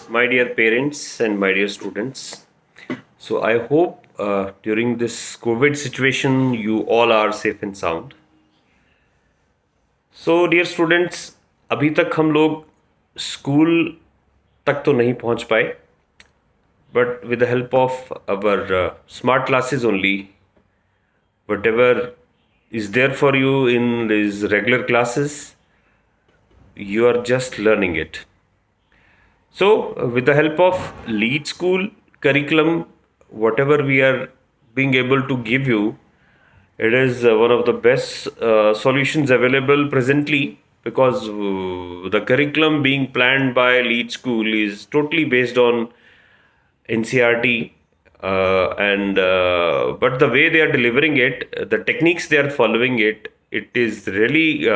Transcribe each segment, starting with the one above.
my dear parents and my dear students. So I hope during this COVID situation you all are safe and sound. So dear students, अभी तक हम लोग school तक तो नहीं पहुंच पाए, but with the help of our smart classes only, whatever is there for you in these regular classes, you are just learning it. So, with the help of lead school curriculum, whatever we are being able to give you, it is one of the best solutions available presently because the curriculum being planned by lead school is totally based on NCRT, and but the way they are delivering it, the techniques they are following it is really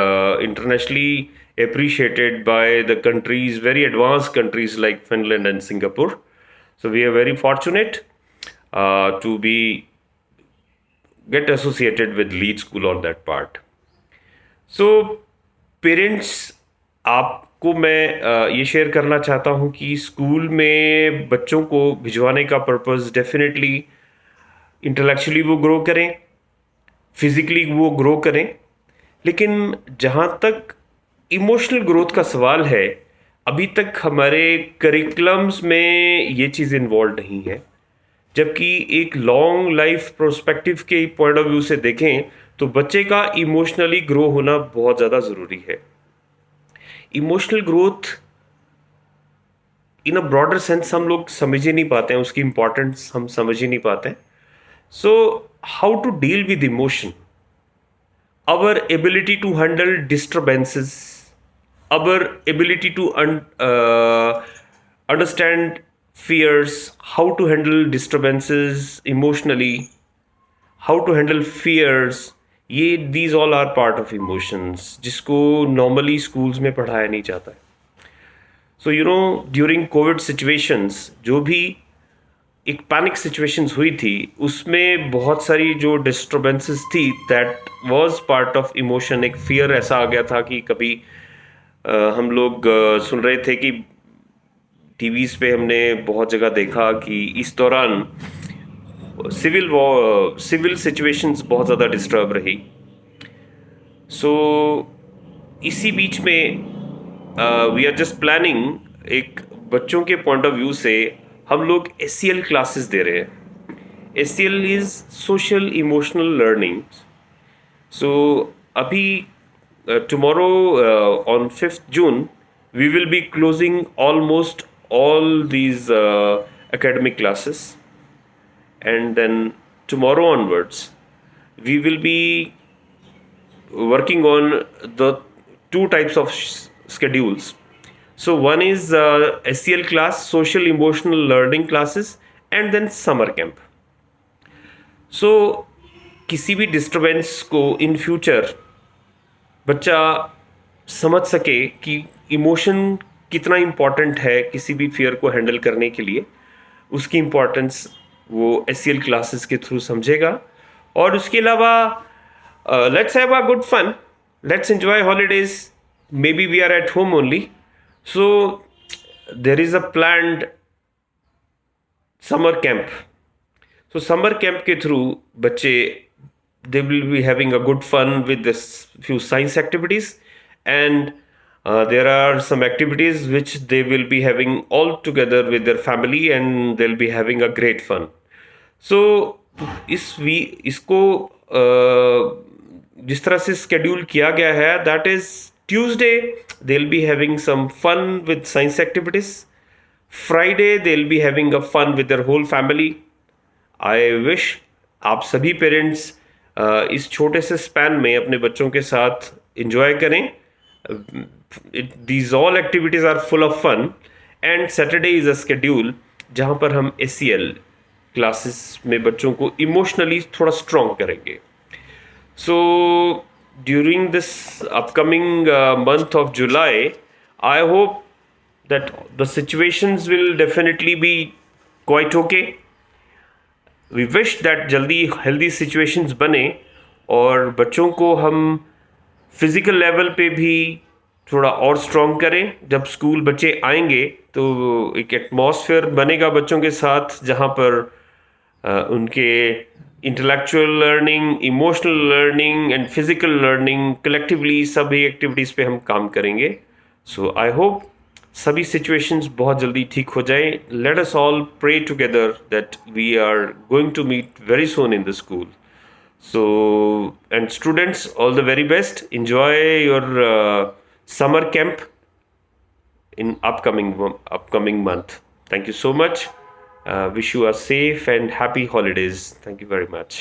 internationally appreciated by the countries, very advanced countries like Finland and Singapore. So we are very fortunate to be get associated with lead school on that part. So parents, आपको मैं ये share करना चाहता हूँ कि school में बच्चों को भिजवाने का पर्पस डेफिनेटली इंटेलेक्चुअली वो ग्रो करें, फिजिकली वो ग्रो करें, लेकिन जहाँ तक इमोशनल ग्रोथ का सवाल है, अभी तक हमारे करिकुलम्स में ये चीज़ इन्वॉल्व नहीं है। जबकि एक लॉन्ग लाइफ प्रोस्पेक्टिव के पॉइंट ऑफ व्यू से देखें तो बच्चे का इमोशनली ग्रो होना बहुत ज़्यादा ज़रूरी है। Emotional growth in a broader sense हम लोग समझ ही नहीं पाते हैं, उसकी इंपॉर्टेंस हम समझ ही नहीं पाते हैं। So how to deal with emotion, our ability to handle disturbances, our ability to understand fears, how to handle disturbances emotionally, how to handle fears, ये these all are part of emotions जिसको normally schools में पढ़ाया नहीं जाता है। So during COVID situations जो भी एक पैनिक सिचुएशंस हुई थी, उसमें बहुत सारी जो डिस्टर्बेंसेस थी that was part of emotion. एक फियर ऐसा आ गया था कि कभी हम लोग सुन रहे थे कि टीवीज़ पे हमने बहुत जगह देखा कि इस दौरान सिविल सिचुएशंस बहुत ज़्यादा डिस्टर्ब रही। सो इसी बीच में वी आर जस्ट प्लानिंग, एक बच्चों के पॉइंट ऑफ व्यू से हम लोग SEL क्लासेस दे रहे हैं। SEL is social emotional learning. So अभी tomorrow on 5th June we will be closing almost all these academic classes, and then tomorrow onwards we will be working on the two types of schedules. So one is SEL class, social emotional learning classes, and then summer camp. So किसी भी disturbance को in future बच्चा समझ सके कि emotion कितना important है किसी भी फियर को हैंडल करने के लिए, उसकी इम्पॉर्टेंस वो SEL क्लासेस के थ्रू समझेगा। और उसके अलावा let's have a good fun, let's enjoy holidays, may be we are at home only. So there is a planned summer camp. So summer camp के through बच्चे they will be having a good fun with this few science activities, and there are some activities which they will be having all together with their family, and they'll be having a great fun. So इसको जिस तरह से schedule किया गया है, that is Tuesday they'll be having some fun with science activities. Friday they'll be having a fun with their whole family. I wish आप सभी parents इस छोटे से स्पैन में अपने बच्चों के साथ इंजॉय करें। These all activities are full of fun, and Saturday is a schedule जहाँ पर हम SEL क्लासेस में बच्चों को इमोशनली थोड़ा स्ट्रॉन्ग करेंगे। So during this upcoming month of July, I hope that the situations will definitely be quite okay. We wish that जल्दी healthy situations बने और बच्चों को हम फिजिकल लेवल पे भी थोड़ा और स्ट्रॉन्ग करें। जब स्कूल बच्चे आएंगे तो एक एटमॉस्फेयर बनेगा बच्चों के साथ, जहाँ पर उनके intellectual learning, emotional learning and physical learning collectively सभी एक्टिविटीज़ पे हम काम करेंगे। सो आई होप सभी सिचुएशंस बहुत जल्दी ठीक हो जाएं। Let us all pray together that we are going to meet very soon in the school. So, and students, all the very best. Enjoy your summer camp in upcoming month. Thank you so much. Wish you a safe and happy holidays. Thank you very much.